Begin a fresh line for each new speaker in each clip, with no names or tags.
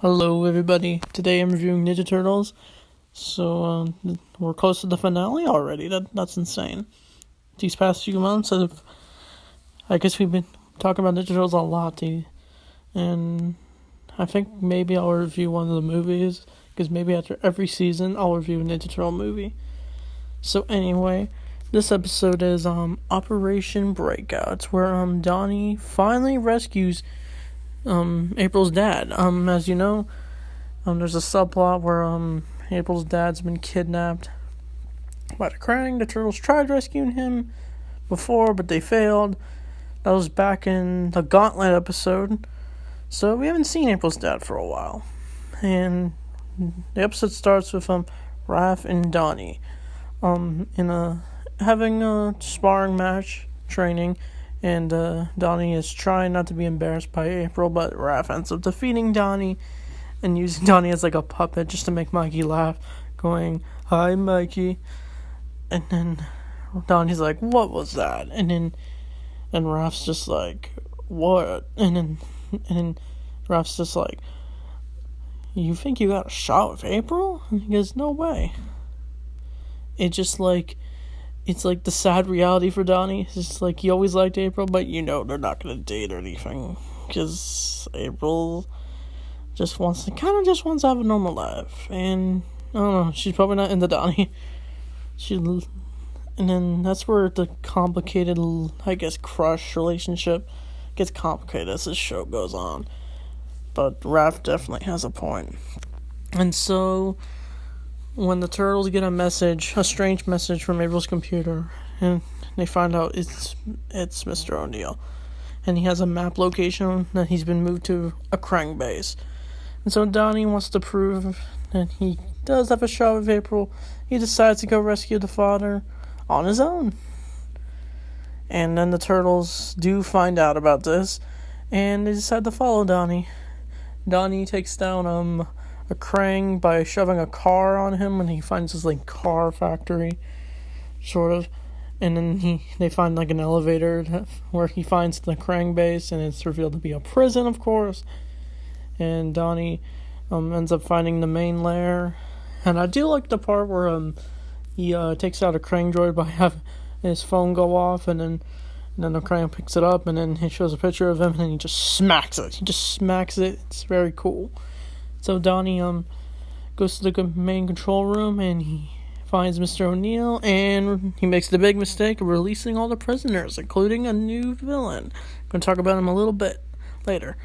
Hello, everybody. Today I'm reviewing Ninja Turtles. So we're close to the finale already. That's insane. These past few months, I guess we've been talking about Ninja Turtles a lot, and I think maybe I'll review one of the movies because maybe after every season I'll review a Ninja Turtle movie. So anyway, this episode is Operation Breakout. It's where Donnie finally rescues April's dad. As you know, there's a subplot where April's dad's been kidnapped by the Krang. The Turtles tried rescuing him before, but they failed. That was back in the Gauntlet episode. So we haven't seen April's dad for a while. And the episode starts with Raph and Donnie having a sparring match training. And Donnie is trying not to be embarrassed by April, but Raph ends up defeating Donnie and using Donnie as like a puppet just to make Mikey laugh, going, "Hi, Mikey." And then Donnie's like, "What was that?" And Raph's just like, "What?" And then Raph's just like, "You think you got a shot with April?" And he goes, "No way." It's like the sad reality for Donnie. It's just like he always liked April, but they're not gonna date or anything because April just wants to have a normal life, and I don't know. She's probably not into Donnie. And then that's where the complicated, I guess, crush relationship gets complicated as this show goes on. But Raph definitely has a point, and so when the Turtles get a strange message from April's computer, and they find out it's Mr. O'Neill, and he has a map location that he's been moved to a Krang base. And so Donnie wants to prove that he does have a shot with April. He decides to go rescue the father on his own. And then the Turtles do find out about this, and they decide to follow Donnie. Donnie takes down a Krang by shoving a car on him when he finds his car factory, sort of. And then they find an elevator where he finds the Krang base, and it's revealed to be a prison, of course. And Donnie ends up finding the main lair. And I do like the part where he takes out a Krang droid by having his phone go off, and then the Krang picks it up, and then he shows a picture of him, and then he just smacks it. It's very cool. So Donnie goes to the main control room, and he finds Mr. O'Neill, and he makes the big mistake of releasing all the prisoners, including a new villain. I'm going to talk about him a little bit later.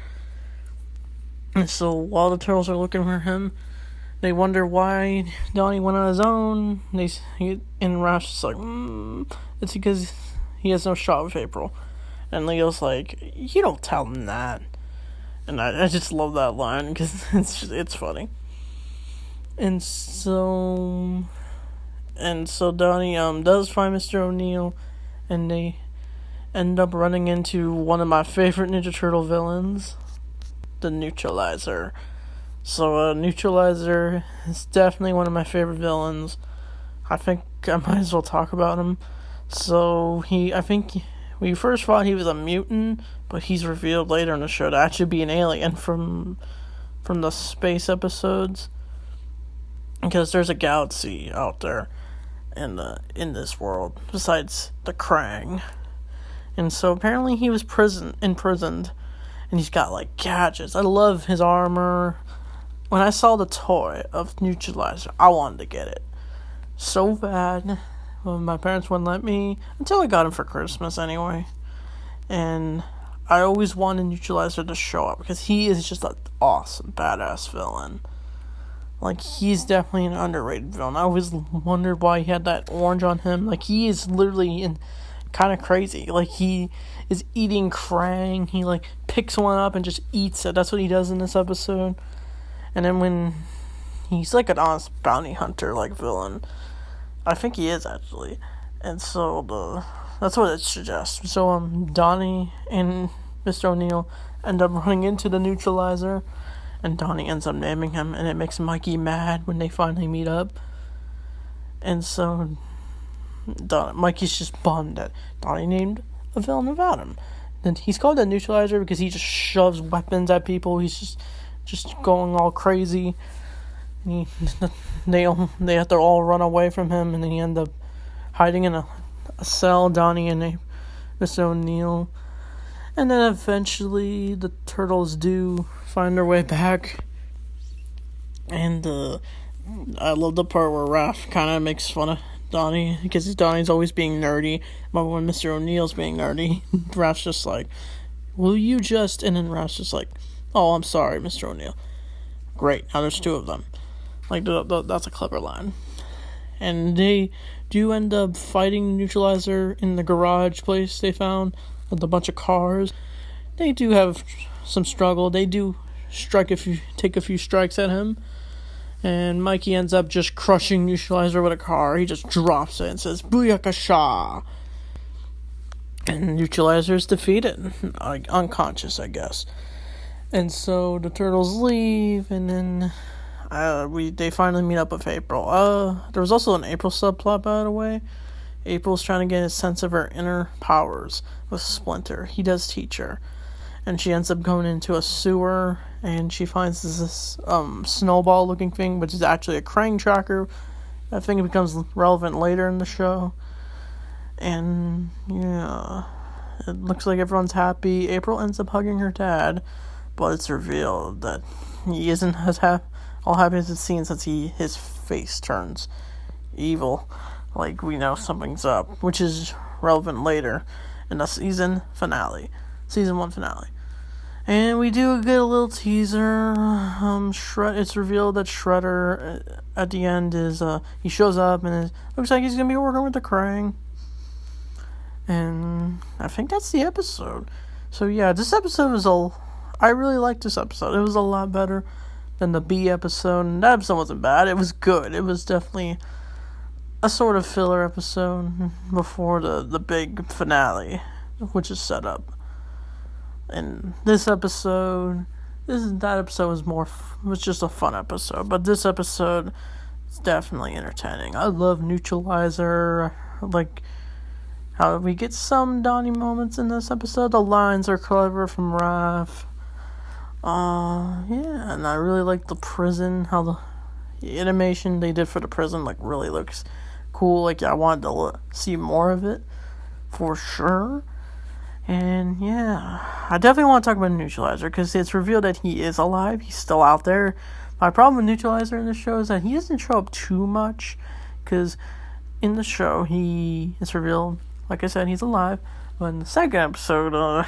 And so while the Turtles are looking for him, they wonder why Donnie went on his own. And Raph's just like, it's because he has no shot with April. And Leo's like, "You don't tell him that." And I just love that line because it's funny. And so Donnie does find Mr. O'Neill, and they end up running into one of my favorite Ninja Turtle villains, the Neutralizer. So Neutralizer is definitely one of my favorite villains. I think I might as well talk about him. So I think we first thought he was a mutant, but he's revealed later in the show to actually be an alien from the space episodes, because there's a galaxy out there in this world besides the Krang. And so apparently he was imprisoned, and he's got gadgets. I love his armor. When I saw the toy of Neutralizer, I wanted to get it so bad. Well, my parents wouldn't let me until I got him for Christmas anyway. And I always wanted Neutralizer to show up because he is just an awesome, badass villain. He's definitely an underrated villain. I always wondered why he had that orange on him. He is literally kind of crazy. He is eating Krang. He, picks one up and just eats it. That's what he does in this episode. And then when he's an honest bounty hunter villain. I think he is, actually. And so that's what it suggests. So Donnie and Mr. O'Neill end up running into the Neutralizer, and Donnie ends up naming him, and it makes Mikey mad when they finally meet up. And so Mikey's just bummed that Donnie named a villain without him. And he's called the Neutralizer because he just shoves weapons at people. He's just just going all crazy. He, they have to all run away from him, and then he ends up hiding in a cell, Donnie and Mr. O'Neill. And then eventually the turtles do find their way back. And I love the part where Raph kind of makes fun of Donnie, because Donnie's always being nerdy, but when Mr. O'Neill's being nerdy, Raph's just like, will you just... And then Raph's just like, oh, I'm sorry, Mr. O'Neill. Great, now there's two of them. Like, that's a clever line. And they do end up fighting Neutralizer in the garage place they found with a bunch of cars. They do have some struggle. They do take a few strikes at him. And Mikey ends up just crushing Neutralizer with a car. He just drops it and says, Booyakasha! And Neutralizer is defeated. Like, unconscious, I guess. And so the turtles leave, and then they finally meet up with April. There was also an April subplot, by the way. April's trying to get a sense of her inner powers with Splinter. He does teach her. And she ends up going into a sewer, and she finds this snowball-looking thing, which is actually a crane tracker. That thing becomes relevant later in the show. And, yeah, it looks like everyone's happy. April ends up hugging her dad, but it's revealed that he isn't all happy as it's seen, since his face turns evil. Like, we know something's up, which is relevant later in the season 1 finale. And we do get a little teaser. It's revealed that Shredder at the end is he shows up, and it looks like he's gonna be working with the Krang. And I think that's the episode. So yeah, this episode I really liked this episode. It was a lot better than the B episode. And that episode wasn't bad. It was good. It was definitely a sort of filler episode before the big finale, which is set up. And that episode was just a fun episode, but this episode is definitely entertaining. I love Neutralizer. Like how we get some Donnie moments in this episode. The lines are clever from Raph. Yeah, and I really like the prison, how the animation they did for the prison really looks cool. Like, I wanted to see more of it for sure. And yeah, I definitely want to talk about Neutralizer, because it's revealed that he is alive. He's still out there. My problem with Neutralizer in the show is that he doesn't show up too much, because in the show it's revealed, like I said, he's alive. But in the second episode,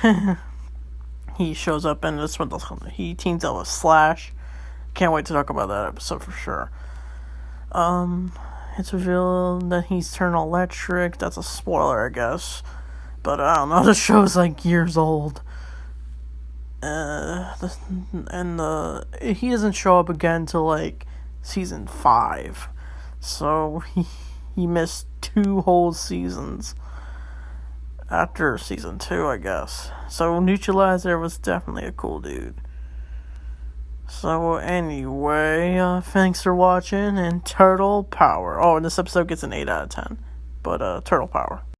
he shows up, and this one he teams up with Slash. Can't wait to talk about that episode for sure. It's revealed that he's turned electric. That's a spoiler, I guess. But I don't know, the show's years old. He doesn't show up again till season 5. So he missed 2 whole seasons after season 2, I guess. So Neutralizer was definitely a cool dude. So anyway, thanks for watching, and Turtle Power. Oh, and this episode gets an 8 out of 10. But Turtle Power.